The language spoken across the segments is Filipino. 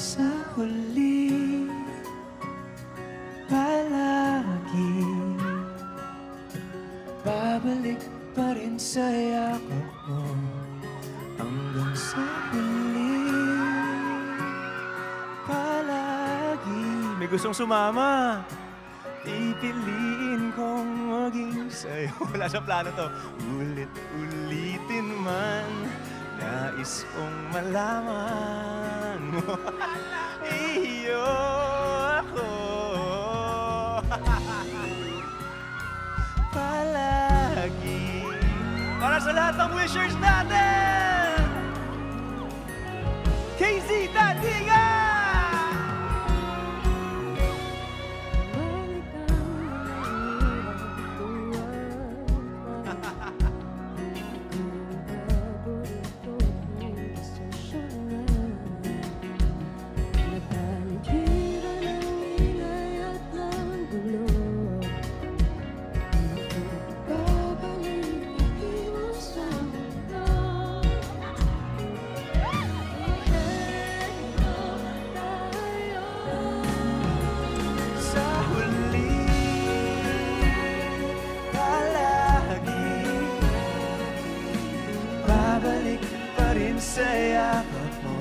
sa huli palagi babalik pa rin sa yakap mo hanggang sa huli palagi. May gustong sumama, pipiliin kong maging sa'yo. Wala sa plano to. Ulit-ulitin man, nais kong malaman mo. Iyo ako. Palagi. Para sa lahat ng wishers natin! KZ Tandinga! Babalik pa rin sa yakap mo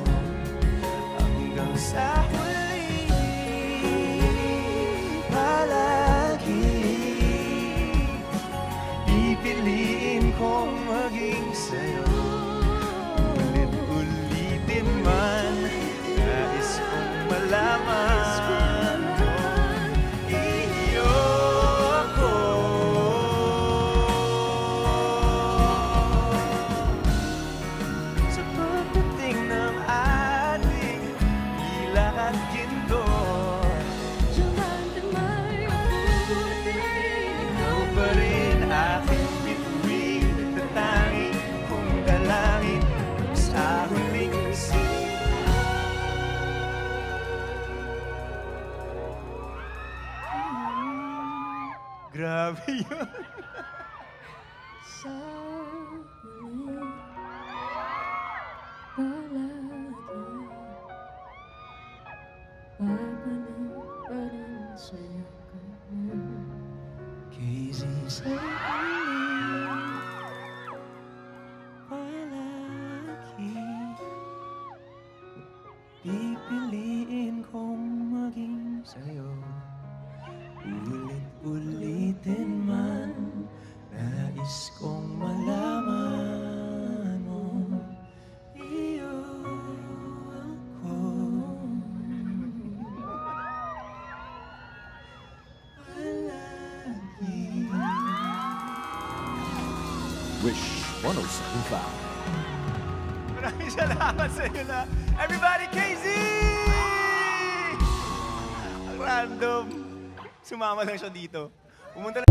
hanggang sa huli palagi pipiliin kong maging sa'yo. Ulit-ulitin man, nais kong malaman mo. Iyo ako. Sa pagdating ng ating ilak at ginto, ikaw pa rin aking bituin, nagtatanging kong dalangin sa huling grabe yun. Sa huli, palagi, babalik pa rin sa yakap mo. KZ sa huli palagi pipiliin kong maging sa'yo. Ulit-ulitin man, nais kong malaman mo. Iyo ako. Palagi. Wish 107.5. Maraming salamat sa inyo na. Everybody, KZ! Ang random. Sumama lang siya dito. Pumunta